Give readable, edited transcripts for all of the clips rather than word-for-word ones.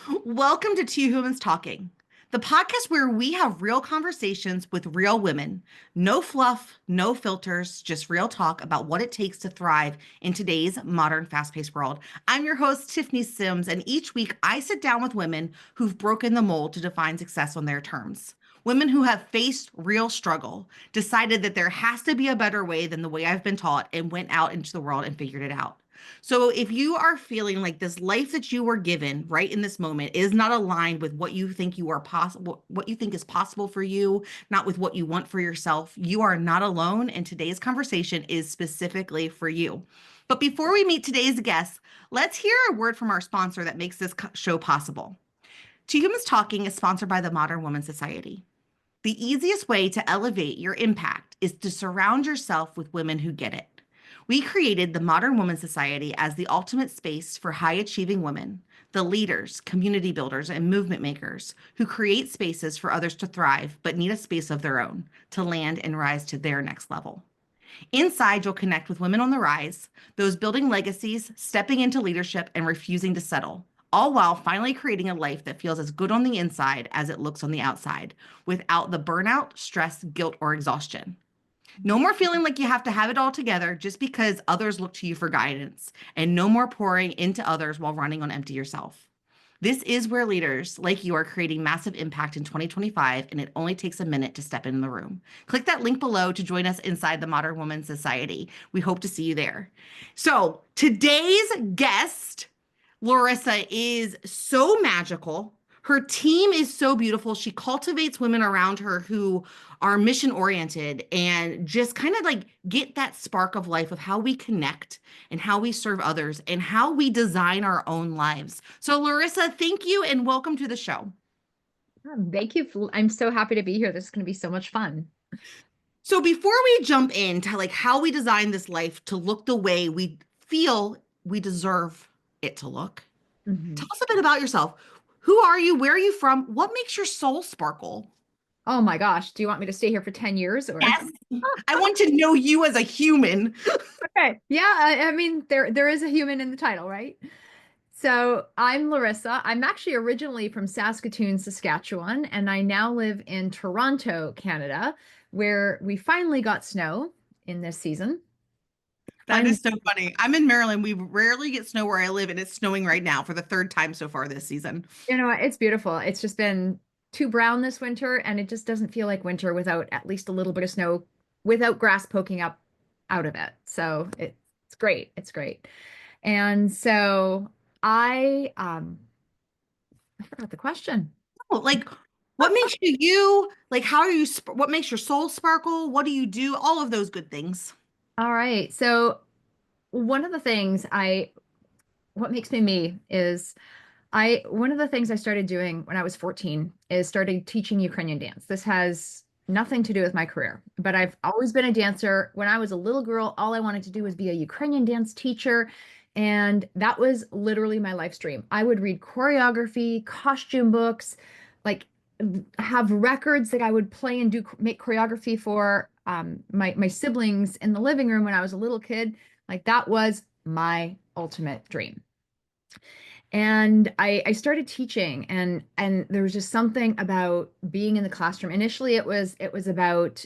Welcome to Two Humans Talking, the podcast where we have real conversations with real women. No fluff, no filters, just real talk about what it takes to thrive in today's modern, fast paced world. I'm your host, Tiffany Simms, and each week I sit down with women who've broken the mold to define success on their terms. Women who have faced real struggle, decided that there has to be a better way than the way I've been taught, and went out into the world and figured it out. So if you are feeling like this life that you were given right in this moment is not aligned with what you think you are possible, what you think is possible for you, not with what you want for yourself, you are not alone. And today's conversation is specifically for you. But before we meet today's guest, let's hear a word from our sponsor that makes this show possible. Two Humans Talking is sponsored by the Modern Woman Society. The easiest way to elevate your impact is to surround yourself with women who get it. We created the Modern Woman Society as the ultimate space for high achieving women, the leaders, community builders, and movement makers who create spaces for others to thrive but need a space of their own to land and rise to their next level. Inside, you'll connect with women on the rise, those building legacies, stepping into leadership, and refusing to settle, all while finally creating a life that feels as good on the inside as it looks on the outside, without the burnout, stress, guilt, or exhaustion. No more feeling like you have to have it all together just because others look to you for guidance, and no more pouring into others while running on empty yourself. This is where leaders like you are creating massive impact in 2025, and it only takes a minute to step in the room. Click that link below to join us inside the Modern Woman Society. We hope to see you there. So, today's guest, Larisa, is so magical. Her team is so beautiful. She cultivates women around her who are mission oriented and just kind of like get that spark of life of how we connect and how we serve others and how we design our own lives. So, Larisa, thank you and welcome to the show. Thank you. I'm so happy to be here. This is going to be so much fun. So, before we jump into like how we design this life to look the way we feel we deserve it to look, tell Mhm. us a bit about yourself. Who are you? Where are you from? What makes your soul sparkle? Oh my gosh. Do you want me to stay here for 10 years or? Yes. I want to know you as a human. Okay. Yeah, I mean there is a human in the title, right? So I'm Larissa. I'm actually originally from Saskatoon, Saskatchewan, and I now live in Toronto, Canada, where we finally got snow in this season. That Finally, is so funny. I'm in Maryland. We rarely get snow where I live, and it's snowing right now for the third time so far this season. it's beautiful. It's just been too brown this winter, and it just doesn't feel like winter without at least a little bit of snow, without grass poking up out of it. So it's great. It's great. And so I forgot the question. Oh, like, what makes you you? Like, how are you? What makes your soul sparkle? What do you do? All of those good things. All right. So one of the things what makes me me is one of the things I started doing when I was 14 is started teaching Ukrainian dance. This has nothing to do with my career, but I've always been a dancer. When I was a little girl, all I wanted to do was be a Ukrainian dance teacher. And that was literally my life stream. I would read choreography, costume books, like have records that I would play and do make choreography for my siblings in the living room when I was a little kid. Like that was my ultimate dream. And I started teaching and there was just something about being in the classroom. Initially it was about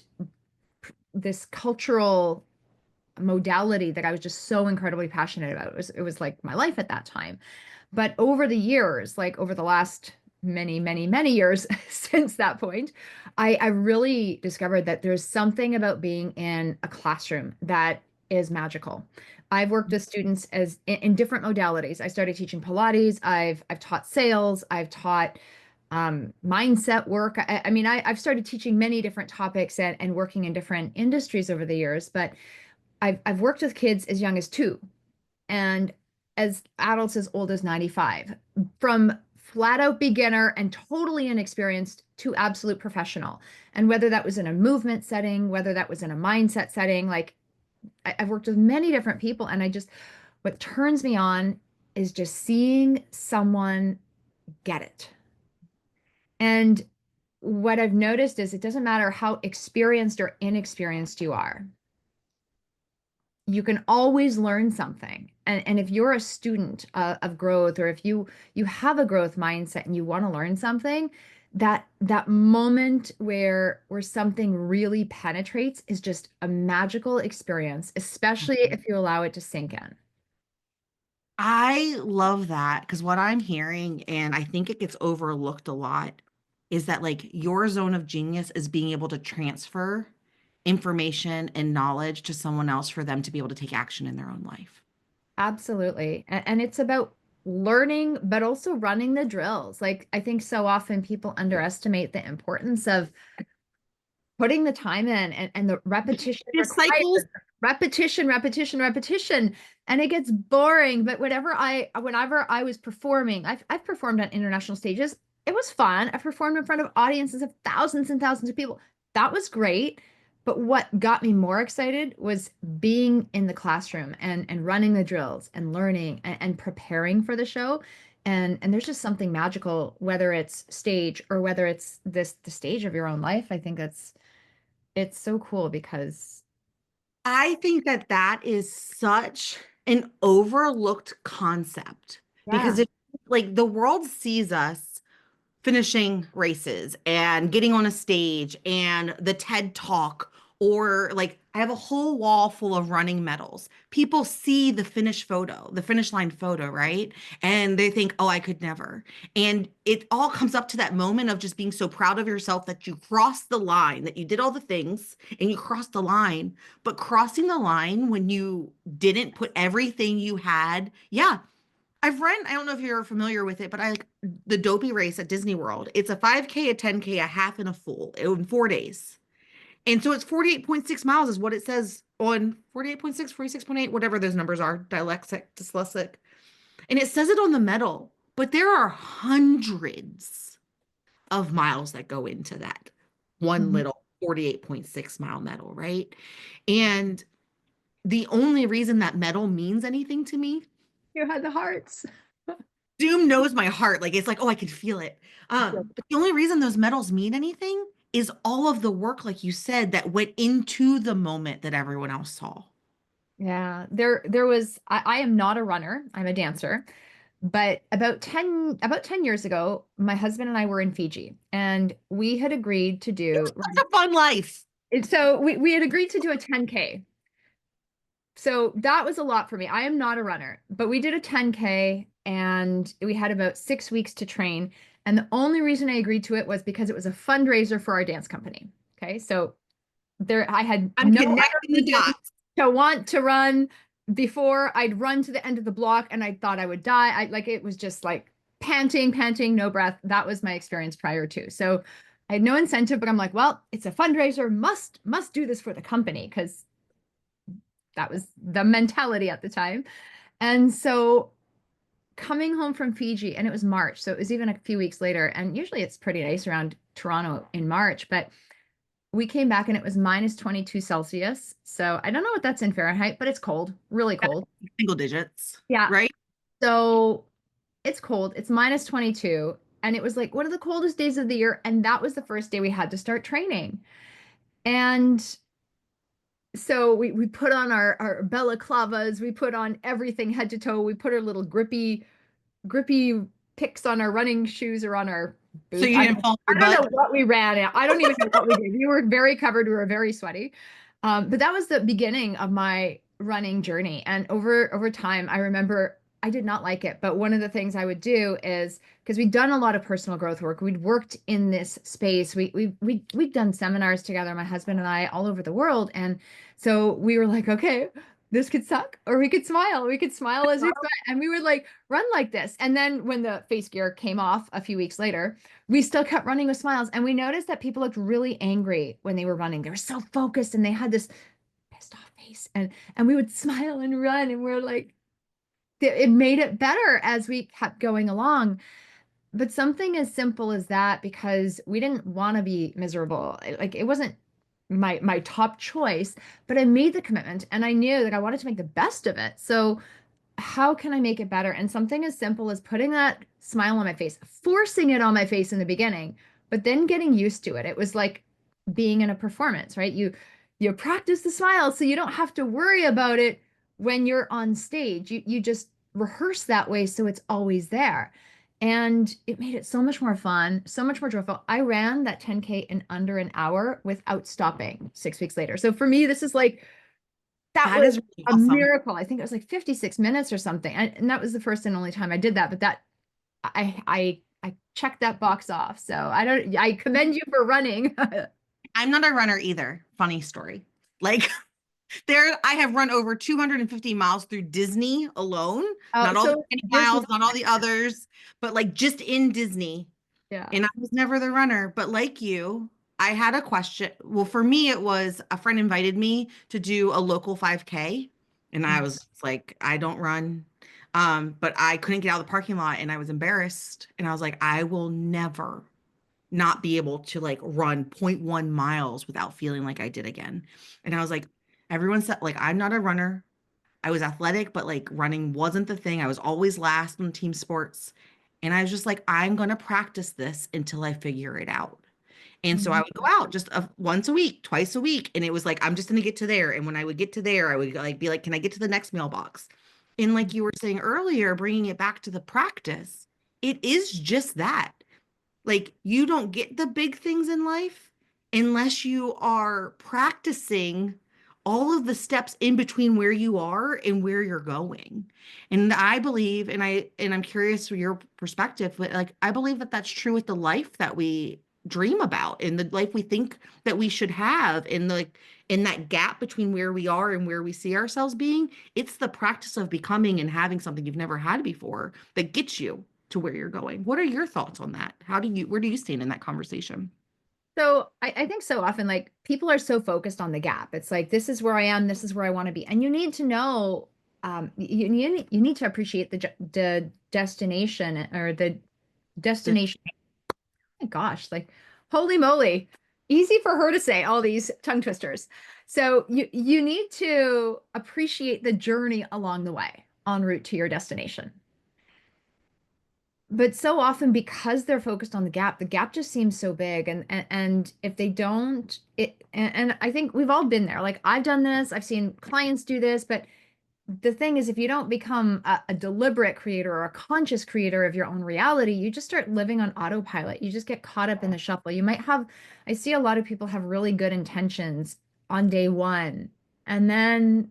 this cultural modality that I was just so incredibly passionate about. It was like my life at that time. But over the years, like over the last many, many, many years since that point, I really discovered that there's something about being in a classroom that is magical. I've worked with students in different modalities. I started teaching Pilates. I've taught sales. I've taught mindset work. I mean, I've started teaching many different topics and working in different industries over the years. But I've worked with kids as young as 2 and as adults as old as 95, from flat out beginner and totally inexperienced to absolute professional. And whether that was in a movement setting, whether that was in a mindset setting, like I've worked with many different people. And what turns me on is just seeing someone get it. And what I've noticed is it doesn't matter how experienced or inexperienced you are, you can always learn something. And if you're a student of growth, or if you have a growth mindset and you want to learn something, that moment where something really penetrates is just a magical experience, especially if you allow it to sink in. I love that because what I'm hearing, and I think it gets overlooked a lot, is that like your zone of genius is being able to transfer information and knowledge to someone else for them to be able to take action in their own life. Absolutely. And it's about learning, but also running the drills. Like, I think so often people underestimate the importance of putting the time in, and the repetition Just cycles. required. Repetition, repetition, repetition. And it gets boring. But whenever I was performing, I've performed on international stages. It was fun. I performed in front of audiences of thousands and thousands of people. That was great. But what got me more excited was being in the classroom and running the drills and learning and preparing for the show. And there's just something magical, whether it's stage or whether it's the stage of your own life. I think it's so cool because I think that that is such an overlooked concept yeah. because it like the world sees us finishing races and getting on a stage and the TED Talk, or like I have a whole wall full of running medals. People see the finish photo, the finish line photo, right? And they think, oh, I could never. And it all comes up to that moment of just being so proud of yourself that you crossed the line, that you did all the things and you crossed the line. But crossing the line when you didn't put everything you had, yeah, I've run, I don't know if you're familiar with it, but I like the Dopey race at Disney World. It's a 5K, a 10K, a half, and a full in 4 days. And so it's 48.6 miles is what it says on 48.6, 46.8, whatever those numbers are, dyslexic. And it says it on the medal, but there are hundreds of miles that go into that one Mhm. little 48.6 mile medal, right? And the only reason that medal means anything to me, You had the hearts. Doom knows my heart. Like it's like, oh, I could feel it. Yeah. But the only reason those medals mean anything is all of the work, like you said, that went into the moment that everyone else saw. Yeah, there was I am not a runner. I'm a dancer. But about 10 years ago, my husband and I were in Fiji, and we had agreed to do Such a fun life. so we had agreed to do a 10K. So that was a lot for me. I am not a runner, but we did a 10K and we had about 6 weeks to train. And the only reason I agreed to it was because it was a fundraiser for our dance company. Okay. So there, I had I'm no other connecting the reason dots. to want to run. Before I'd run to the end of the block and I thought I would die. It was just like panting, panting, no breath. That was my experience prior to. So I had no incentive, but I'm like, well, it's a fundraiser, must do this for the company because that was the mentality at the time. And so coming home from Fiji, and it was March, so it was even a few weeks later, and usually it's pretty nice around Toronto in March, but we came back and it was minus 22 Celsius. So I don't know what that's in Fahrenheit, but it's cold, really That's cold. single digits, Yeah. right? So it's cold. It's minus 22. And it was like one of the coldest days of the year. And that was the first day we had to start training. And so we put on our balaclavas, we put on everything head to toe. We put our little grippy picks on our running shoes or on our So boots. you didn't fall I your don't butt. know what we ran at. I don't even know what we did. We were very covered. We were very sweaty. But that was the beginning of my running journey. And over time, I remember I did not like it. But one of the things I would do is because we'd done a lot of personal growth work, we'd worked in this space. We'd done seminars together, my husband and I, all over the world. And so we were like, okay, this could suck, or we could smile. We could smile as we sweat. And we would like run like this. And then when the face gear came off a few weeks later, we still kept running with smiles. And we noticed that people looked really angry when they were running. They were so focused and they had this pissed off face. And we would smile and run. And we're like, it made it better as we kept going along. But something as simple as that, because we didn't want to be miserable. Like it wasn't my top choice, but I made the commitment and I knew that I wanted to make the best of it. So how can I make it better? And something as simple as putting that smile on my face, forcing it on my face in the beginning, but then getting used to it. It was like being in a performance, right? You practice the smile so you don't have to worry about it when you're on stage, you just rehearse that way so it's always there. And it made it so much more fun, so much more joyful. I ran that 10K in under an hour without stopping 6 weeks later. So for me, this is like that That was is really a awesome. miracle. I think it was like 56 minutes or something. And that was the first and only time I did that. But that I checked that box off. So I commend you for running. I'm not a runner either. Funny story. Like there, I have run over 250 miles through Disney alone. Oh, Not all the so 20 there's no miles, not all the others, but like just in Disney. yeah. And I was never the runner, but like you, I had a question. Well, for me, it was a friend invited me to do a local 5K, and I was just like, I don't run. But I couldn't get out of the parking lot and I was embarrassed. And I was like, I will never not be able to like run zero point 0.1 miles without feeling like I did again. And I was like, everyone said, like, I'm not a runner. I was athletic, but like running wasn't the thing. I was always last in team sports. And I was just like, I'm going to practice this until I figure it out. And so I Mhm. would go out just once a week, twice a week. And it was like, I'm just going to get to there. And when I would get to there, I would like be like, can I get to the next mailbox? And like you were saying earlier, bringing it back to the practice, it is just that. Like, you don't get the big things in life unless you are practicing all of the steps in between where you are and where you're going. And I believe, and I'm curious for your perspective, but like I believe that that's true with the life that we dream about and the life we think that we should have in the in that gap between where we are and where we see ourselves being. It's the practice of becoming and having something you've never had before that gets you to where you're going. What are your thoughts on that? Where do you stand in that conversation? So I think so often like people are so focused on the gap. It's like this is where I am, this is where I want to be. And you need to know you need to appreciate the destination or the The, destination. Oh my gosh, like holy moly. Easy for her to say all these tongue twisters. So you need to appreciate the journey along the way en route to your destination. But so often because they're focused on the gap just seems so big. And if they don't, and I think we've all been there. Like I've done this, I've seen clients do this, but the thing is, if you don't become a deliberate creator or a conscious creator of your own reality, you just start living on autopilot. You just get caught up in the shuffle. You might have, I see a lot of people have really good intentions on day one, and then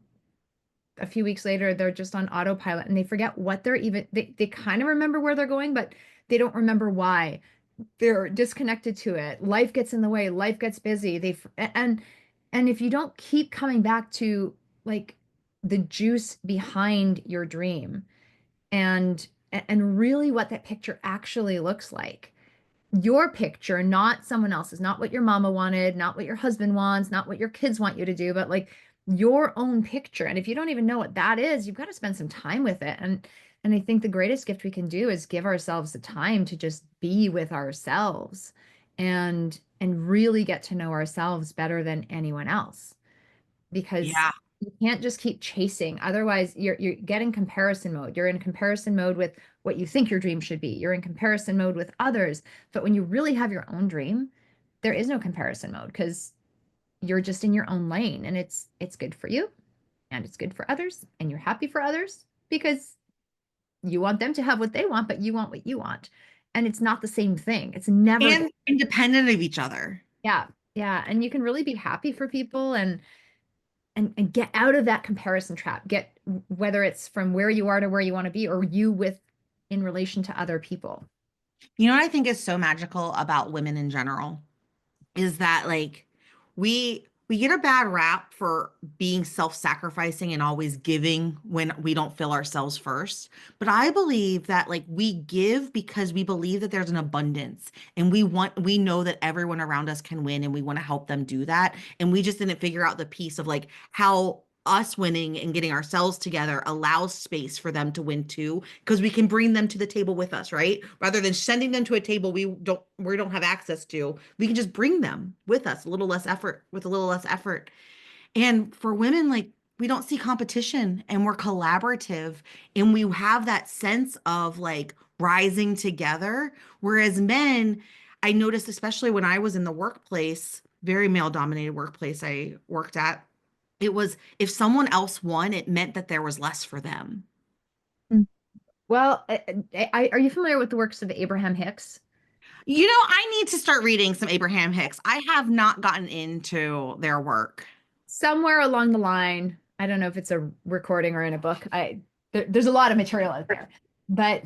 a few weeks later, they're just on autopilot and they forget what they're even, they kind of remember where they're going, but they don't remember why. They're disconnected to it. Life gets in the way, life gets busy. And if you don't keep coming back to like the juice behind your dream and really what that picture actually looks like, your picture, not someone else's, not what your mama wanted, not what your husband wants, not what your kids want you to do, but like your own picture. And if you don't even know what that is, you've got to spend some time with it. And I think the greatest gift we can do is give ourselves the time to just be with ourselves and really get to know ourselves better than anyone else because yeah. you can't just keep chasing. Otherwise, you get in comparison mode. You're in comparison mode with what you think your dream should be. You're in comparison mode with others. But when you really have your own dream, there is no comparison mode because you're just in your own lane and it's good for you and it's good for others and you're happy for others because you want them to have what they want, but you want what you want. And it's not the same thing. It's never And independent of each other. yeah. Yeah. And you can really be happy for people and get out of that comparison trap. Get whether it's from where you are to where you want to be or you with in relation to other people. You know what I think is so magical about women in general is that like we get a bad rap for being self-sacrificing and always giving when we don't feel ourselves first. But I believe that like we give because we believe that there's an abundance and we know that everyone around us can win and we want to help them do that. And we just didn't figure out the piece of like how us winning and getting ourselves together allows space for them to win too because we can bring them to the table with us, right? Rather than sending them to a table we don't have access to, we can just bring them with us, a little less effort, with a little less effort. And for women, like we don't see competition and we're collaborative and we have that sense of like rising together. Whereas men, I noticed, especially when I was in the workplace, very male dominated workplace I worked at, It was if someone else won, it meant that there was less for them. Mm. Well, are you familiar with the works of Abraham Hicks? I need to start reading some Abraham Hicks. I have not gotten into their work. Somewhere along the line, I don't know if it's a recording or in a book. There's a lot of material out there, but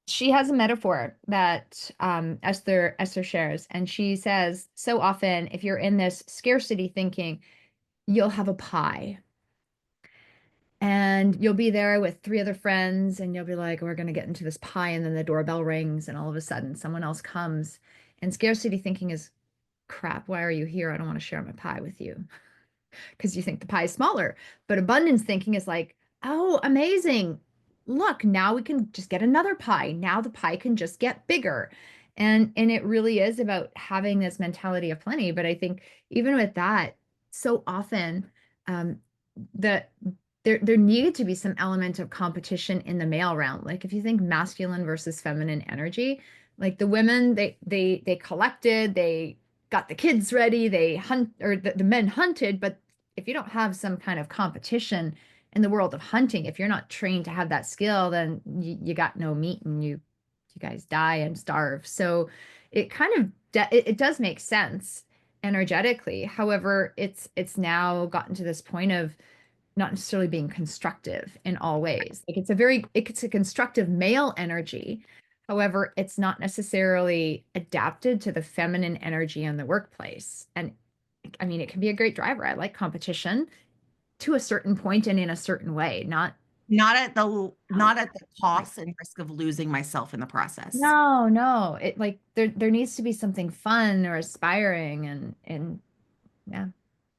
she has a metaphor that Esther shares, and she says so often, if you're in this scarcity thinking, you'll have a pie. And you'll be there with three other friends, and you'll be like, we're going to get into this pie. And then the doorbell rings, and all of a sudden, someone else comes. And scarcity thinking is, crap, why are you here? I don't want to share my pie with you because you think the pie is smaller. But abundance thinking is like, oh, amazing. Look, now we can just get another pie. Now the pie can just get bigger. And it really is about having this mentality of plenty. But I think even with that, so often um, the there needed to be some element of competition in the male realm. Like if you think masculine versus feminine energy, like the women, they collected, they got the kids ready, they hunt, or the men hunted, but if you don't have some kind of competition in the world of hunting, if you're not trained to have that skill, then you got no meat and you guys die and starve. So it kind of it does make sense energetically. However, it's now gotten to this point of not necessarily being constructive in all ways. Like it's a constructive male energy. However, it's not necessarily adapted to the feminine energy in the workplace. And I mean, it can be a great driver. I like competition to a certain point and in a certain way, not Not at the like, cost and risk of losing myself in the process. no, no. It like there needs to be something fun or aspiring and yeah.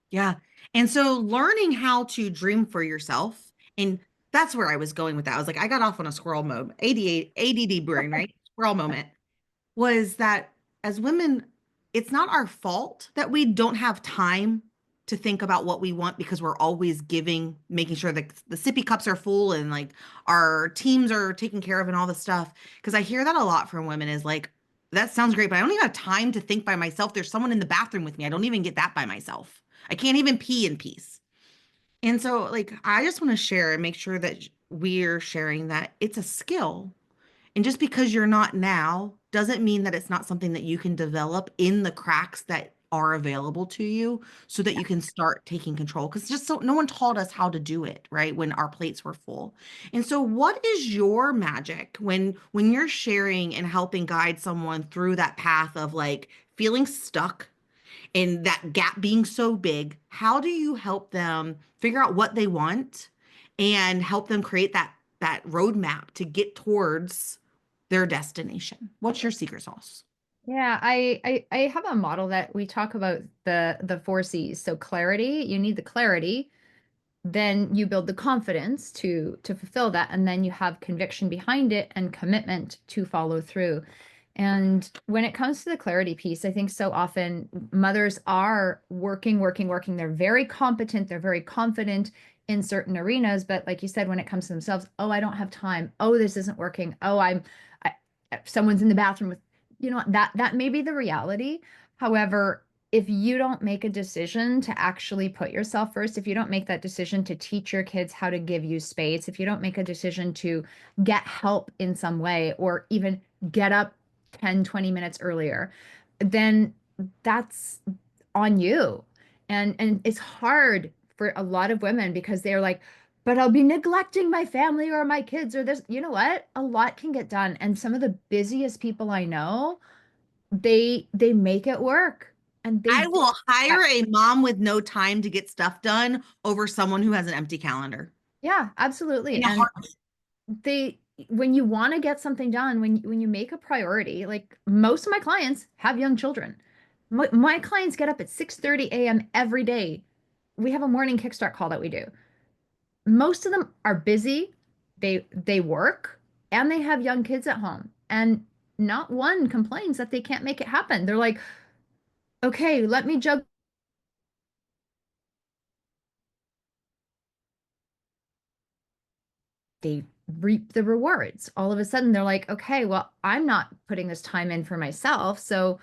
Yeah. And so learning how to dream for yourself, and that's where I was going with that. I was like, I got off on a squirrel mode, ADD brain, right? Squirrel moment. Was that as women, it's not our fault that we don't have time to think about what we want because we're always giving, making sure that the sippy cups are full and like our teams are taken care of and all this stuff. Because I hear that a lot from women is like, that sounds great, but I don't even have time to think by myself. There's someone in the bathroom with me. I don't even get that by myself. I can't even pee in peace. And so, like, I just want to share and make sure that we're sharing that it's a skill, and just because you're not now doesn't mean that it's not something that you can develop in the cracks that are available to you so that you can start taking control. Because just so no one taught us how to do it, right? When our plates were full. And so what is your magic when you're sharing and helping guide someone through that path of like feeling stuck and that gap being so big? How do you help them figure out what they want and help them create that roadmap to get towards their destination? What's your secret sauce? Yeah, I have a model that we talk about the four C's. So clarity, you need the clarity, then you build the confidence to fulfill that, and then you have conviction behind it and commitment to follow through. And when it comes to the clarity piece, I think so often mothers are working. They're very competent, they're very confident in certain arenas, but like you said, when it comes to themselves, oh, I don't have time. Oh, this isn't working. Oh, I, someone's in the bathroom with, that may be the reality. However, if you don't make a decision to actually put yourself first, if you don't make that decision to teach your kids how to give you space, if you don't make a decision to get help in some way or even get up 10, 20 minutes earlier, then that's on you. And it's hard for a lot of women because they're like, but I'll be neglecting my family or my kids or this. You know what? A lot can get done. And some of the busiest people I know, they make it work and they I do will that. hire a mom with no time to get stuff done over someone who has an empty calendar. Yeah, absolutely. In a And heartbeat. they when you want to get something done, when you make a priority, like most of my clients have young children. My clients get up at 6:30 a.m. every day. We have a morning kickstart call that we do. Most of them are busy. They work and they have young kids at home. And not one complains that they can't make it happen. They're like, okay, let me juggle. They reap the rewards. All of a sudden, they're like, okay, well, I'm not putting this time in for myself. So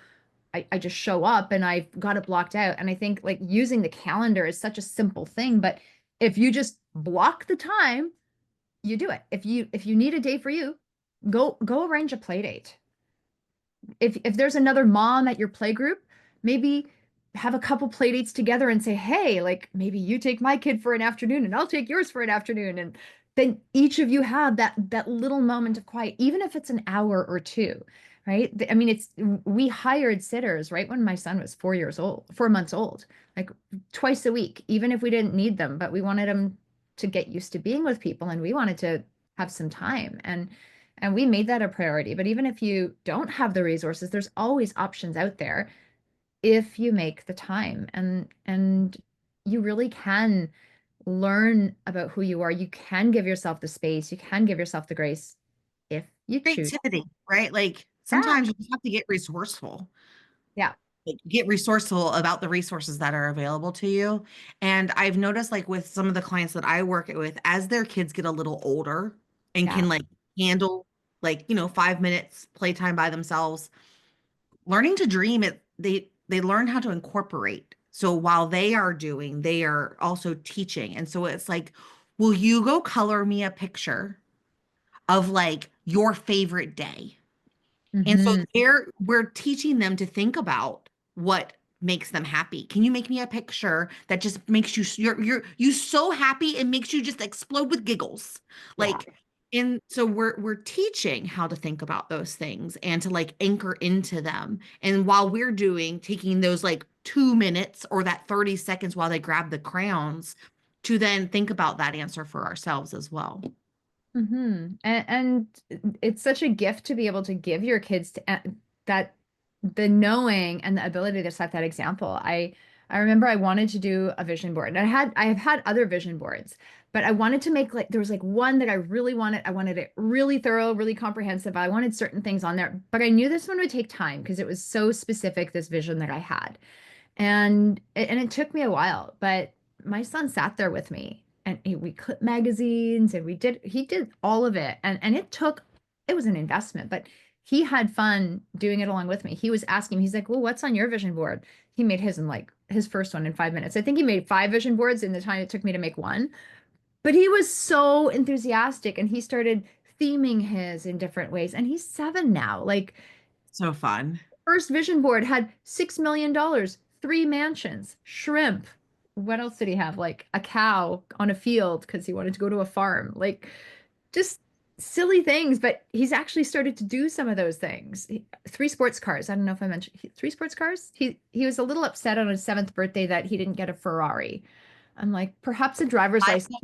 I just show up and I've got it blocked out. And I think like using the calendar is such a simple thing, but if you just block the time, you do it. If you need a day for you, go arrange a play date. If there's another mom at your play group, maybe have a couple play dates together and say, hey, like maybe you take my kid for an afternoon and I'll take yours for an afternoon. And then each of you have that little moment of quiet, even if it's an hour or two, right? I mean, it's we hired sitters right when my son was 4 years old, 4 months old, like twice a week, even if we didn't need them, but we wanted them to get used to being with people and we wanted to have some time. And we made that a priority. But even if you don't have the resources, there's always options out there if you make the time. And you really can learn about who you are. You can give yourself the space, you can give yourself the grace if you choose. Creativity, right? Like Yeah. sometimes you just have to get resourceful. Yeah. Like, get resourceful about the resources that are available to you. And I've noticed like with some of the clients that I work with, as their kids get a little older and Yeah. can like handle like, 5 minutes playtime by themselves, learning to dream they learn how to incorporate. So while they are doing, they are also teaching. And so it's like, will you go color me a picture of like your favorite day? And so Hmm. we're teaching them to think about what makes them happy. Can you make me a picture that just makes you you so happy it makes you just explode with giggles? Yeah. Like, and so we're teaching how to think about those things and to like anchor into them. And while we're taking those like 2 minutes or that 30 seconds while they grab the crayons to then think about that answer for ourselves as well. And it's such a gift to be able to give your kids that the knowing and the ability to set that example. I remember I wanted to do a vision board, and I have had other vision boards, but I wanted to make like there was like one that I really wanted. I wanted it really thorough, really comprehensive. I wanted certain things on there, but I knew this one would take time because it was so specific, this vision that I had. And it took me a while, but my son sat there with me and we clipped magazines and he did all of it. And it was an investment, but he had fun doing it along with me. He was asking, he's like, well, what's on your vision board? He made his in like his first one in 5 minutes. I think he made five vision boards in the time it took me to make one. But he was so enthusiastic and he started theming his in different ways. And he's 7 now. Like So fun. first vision board had $6 million, three mansions, shrimp. What else did he have? Like a cow on a field because he wanted to go to a farm. Like just silly things, but he's actually started to do some of those things. Three sports cars. I don't know if I mentioned three sports cars. He was a little upset on his seventh birthday that he didn't get a Ferrari. I'm like, perhaps a driver's license.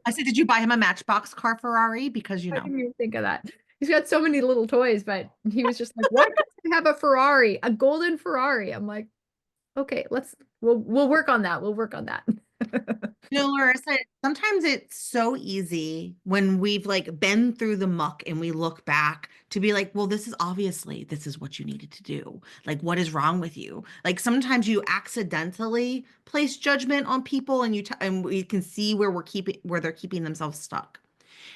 I said, did you buy him a Matchbox car Ferrari? Because I didn't even think of that. He's got so many little toys, but he was just like, why can't I have a Ferrari, a golden Ferrari? I'm like, okay, we'll work on that. We'll work on that. Larissa, sometimes it's so easy when we've like been through the muck and we look back to be like, well, this is what you needed to do. Like, what is wrong with you? Like sometimes you accidentally place judgment on people and and we can see where they're keeping themselves stuck.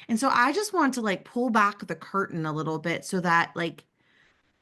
And so I just want to like pull back the curtain a little bit so that like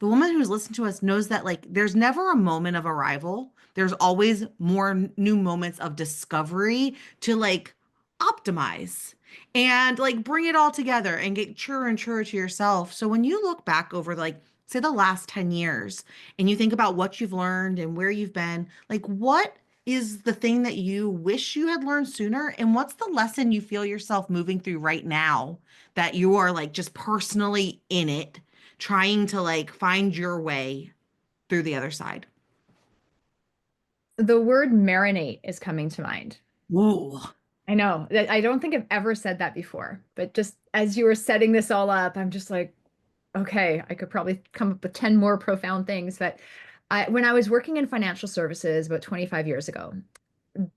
the woman who's listened to us knows that like there's never a moment of arrival. There's always more new moments of discovery to like optimize and like bring it all together and get truer and truer to yourself. So when you look back over like say the last 10 years and you think about what you've learned and where you've been, like what is the thing that you wish you had learned sooner? And what's the lesson you feel yourself moving through right now that you are like just personally in it? Trying to like find your way through the other side. The word marinate is coming to mind. Ooh. I know. I don't think I've ever said that before, but just as you were setting this all up, I'm just like, okay, I could probably come up with 10 more profound things. But when I was working in financial services about 25 years ago,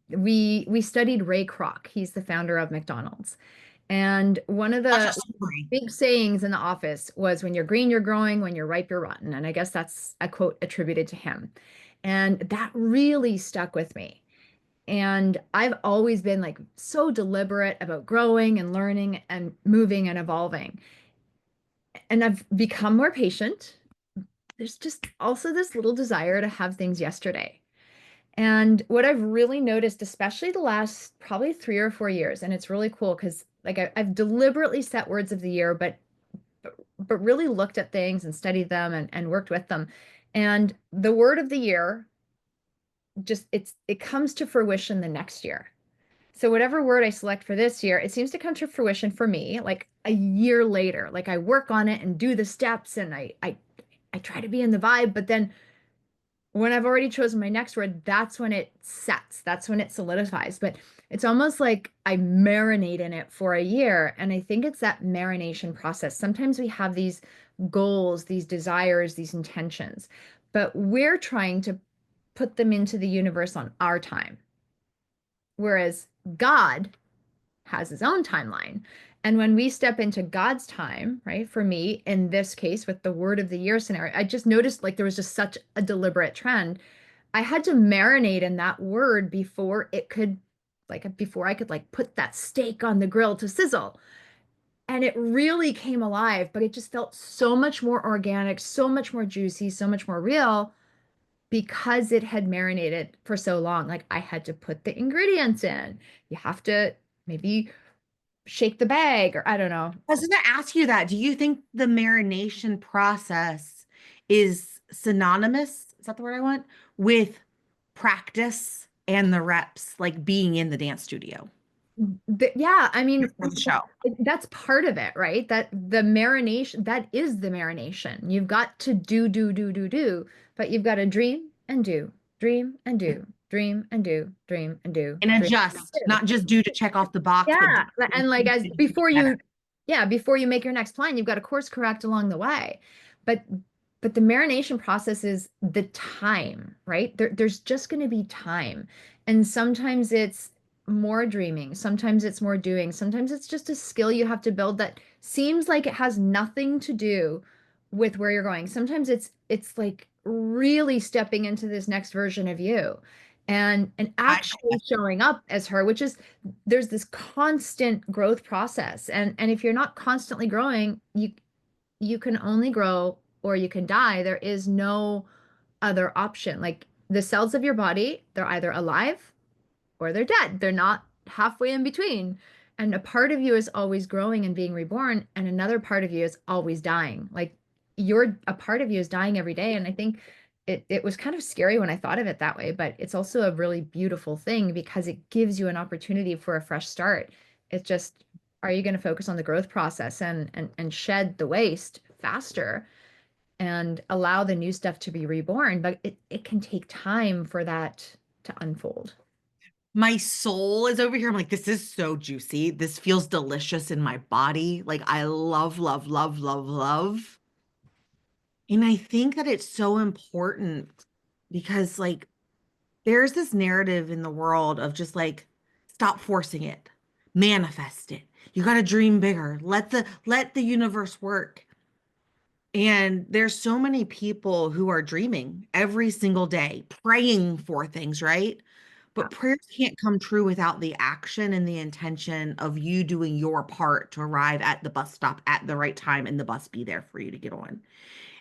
we studied Ray Kroc. He's the founder of McDonald's. And one of Such a the story. big sayings in the office was when you're green, you're growing, when you're ripe, you're rotten. And I guess that's a quote attributed to him. And that really stuck with me. And I've always been like so deliberate about growing and learning and moving and evolving. And I've become more patient, there's just also this little desire to have things yesterday. And what I've really noticed, especially the last probably 3 or 4 years, and it's really cool because like I've deliberately set words of the year, but really looked at things and studied them and worked with them. And the word of the year just it comes to fruition the next year. So whatever word I select for this year, it seems to come to fruition for me like a year later. Like I work on it and do the steps and I try to be in the vibe, but then when I've already chosen my next word, that's when it sets, that's when it solidifies. But it's almost like I marinate in it for a year. And I think it's that marination process. Sometimes we have these goals, these desires, these intentions, but we're trying to put them into the universe on our time. Whereas God has his own timeline. And when we step into God's time, right, for me, in this case, with the word of the year scenario, I just noticed like there was just such a deliberate trend. I had to marinate in that word before it could, like, before I could like put that steak on the grill to sizzle. And it really came alive, but it just felt so much more organic, so much more juicy, so much more real because it had marinated for so long. Like I had to put the ingredients in. You have to maybe shake the bag or I don't know. I was going to ask you that. Do you think the marination process is synonymous? Is that the word I want? With practice and the reps, like being in the dance studio Yeah, I mean, for the show. that's part of it, right? That the marination, that is the marination. You've got to do, but you've got to dream and do, dream and do, dream and do, dream and do, And dream adjust, and do. not just do to check off the box, but do Yeah, and like as to do before better. you, yeah, before you make your next plan, you've got to course correct along the way. But but the marination process is the time, right? There's just going to be time. And sometimes it's more dreaming, sometimes it's more doing, sometimes it's just a skill you have to build that seems like it has nothing to do with where you're going. Sometimes it's like really stepping into this next version of you and I, actually showing up as her, which is there's this constant growth process. And if you're not constantly growing, you can only grow or you can die. There is no other option. Like the cells of your body, they're either alive or they're dead. They're not halfway in between. And a part of you is always growing and being reborn, and another part of you is always dying. Like a part of you is dying every day. And I think it was kind of scary when I thought of it that way, but it's also a really beautiful thing because it gives you an opportunity for a fresh start. It's just, are you going to focus on the growth process and shed the waste faster and allow the new stuff to be reborn? But it can take time for that to unfold. my soul is over here. I'm like, this is so juicy. This feels delicious in my body. Like, I love, love, love, love, love. And I think that it's so important because, like, there's this narrative in the world of just like, stop forcing it, manifest it. You got to dream bigger. Let the universe work. And there's so many people who are dreaming every single day, praying for things, right? Yeah. But prayers can't come true without the action and the intention of you doing your part to arrive at the bus stop at the right time and the bus be there for you to get on.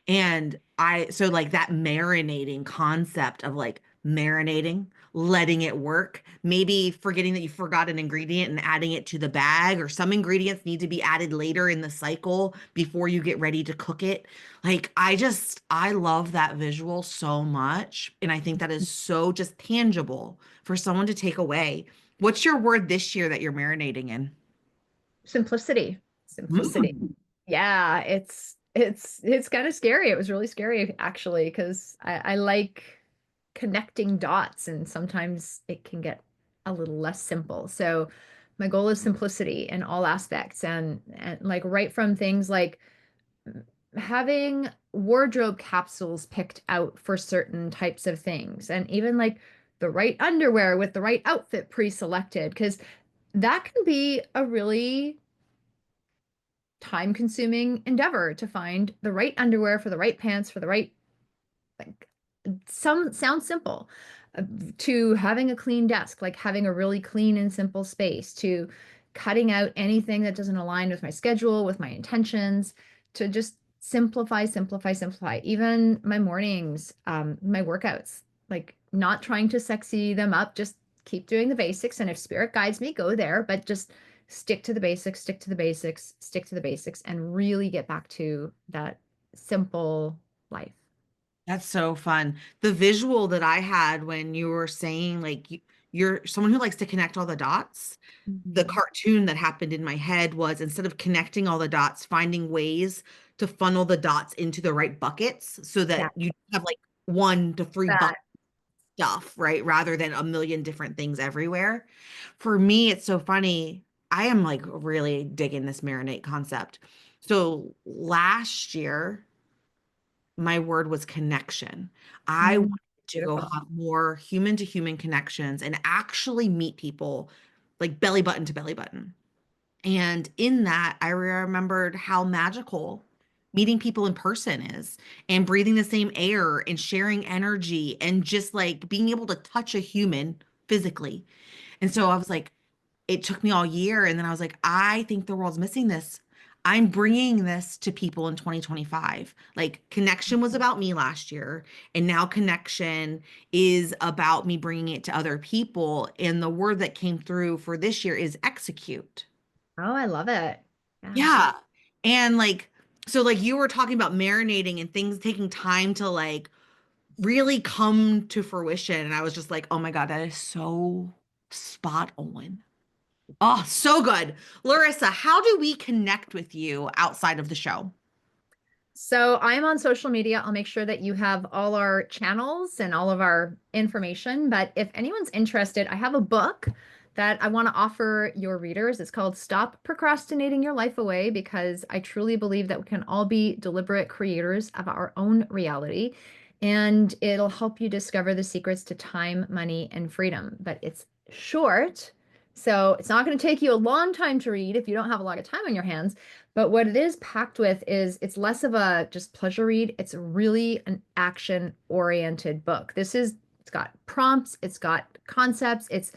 And so like that marinating concept of like marinating, letting it work, maybe forgetting that you forgot an ingredient and adding it to the bag, or some ingredients need to be added later in the cycle before you get ready to cook it. Like I love that visual so much. And I think that is so just tangible for someone to take away. What's your word this year that you're marinating in? Simplicity. Simplicity. Mm. Yeah, it's kind of scary. It was really scary actually, because I like connecting dots and sometimes it can get a little less simple. So my goal is simplicity in all aspects and like right from things like having wardrobe capsules picked out for certain types of things and even like the right underwear with the right outfit pre-selected because that can be a really time consuming endeavor to find the right underwear for the right pants for the right like some sounds simple to having a clean desk, like having a really clean and simple space, to cutting out anything that doesn't align with my schedule, with my intentions, to just simplify, simplify, simplify. Even my mornings, my workouts, like not trying to sexy them up, just keep doing the basics. And if spirit guides me, go there, but just stick to the basics, stick to the basics, stick to the basics, and really get back to that simple life. That's so fun. The visual that I had when you were saying like you're someone who likes to connect all the dots. The Mhm. cartoon that happened in my head was instead of connecting all the dots, finding ways to funnel the dots into the right buckets so Yeah, that you have like 1 to 3 that. buckets stuff, right? Rather than a million different things everywhere. For me, it's so funny. I am like really digging this marinate concept. So last year, my word was connection. I wanted Mm, to go beautiful. have more human to human connections and actually meet people like belly button to belly button. And in that, I remembered how magical meeting people in person is and breathing the same air and sharing energy and just like being able to touch a human physically. And so I was like, it took me all year. And then I was like, I think the world's missing this. I'm bringing this to people in 2025. Like, connection was about me last year, and now connection is about me bringing it to other people. And the word that came through for this year is execute. Oh, I love it. Yeah. Yeah. And like, so like you were talking about marinating and things taking time to like really come to fruition. And I was just like, oh my God, that is so spot on. Oh, so good. Larissa, how do we connect with you outside of the show? So I'm on social media. I'll make sure that you have all our channels and all of our information. But if anyone's interested, I have a book that I want to offer your readers. It's called Stop Procrastinating Your Life Away because I truly believe that we can all be deliberate creators of our own reality. And it'll help you discover the secrets to time, money, and freedom. But it's short. So it's not going to take you a long time to read if you don't have a lot of time on your hands. But what it is packed with is it's less of a just pleasure read. It's really an action-oriented book. It's got prompts, it's got concepts, it's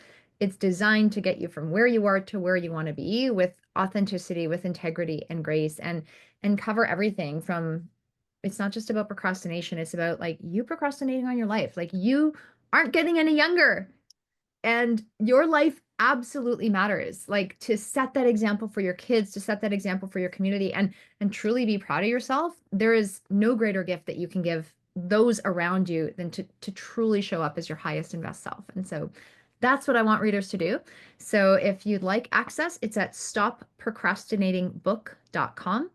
designed to get you from where you are to where you want to be with authenticity, with integrity and grace and cover everything from it's not just about procrastination, it's about like you procrastinating on your life. Like you aren't getting any younger and your life absolutely matters. Like to set that example for your kids, to set that example for your community and truly be proud of yourself. There is no greater gift that you can give those around you than to truly show up as your highest and best self. And so that's what I want readers to do. So if you'd like access, it's at stopprocrastinatingbook.com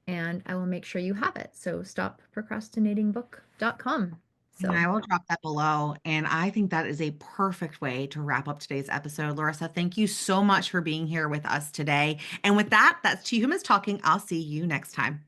and I will make sure you have it. So stopprocrastinatingbook.com. And So I will drop that below. And I think that is a perfect way to wrap up today's episode. Larissa, thank you so much for being here with us today. And with that, that's Two Humans Talking. I'll see you next time. Bye.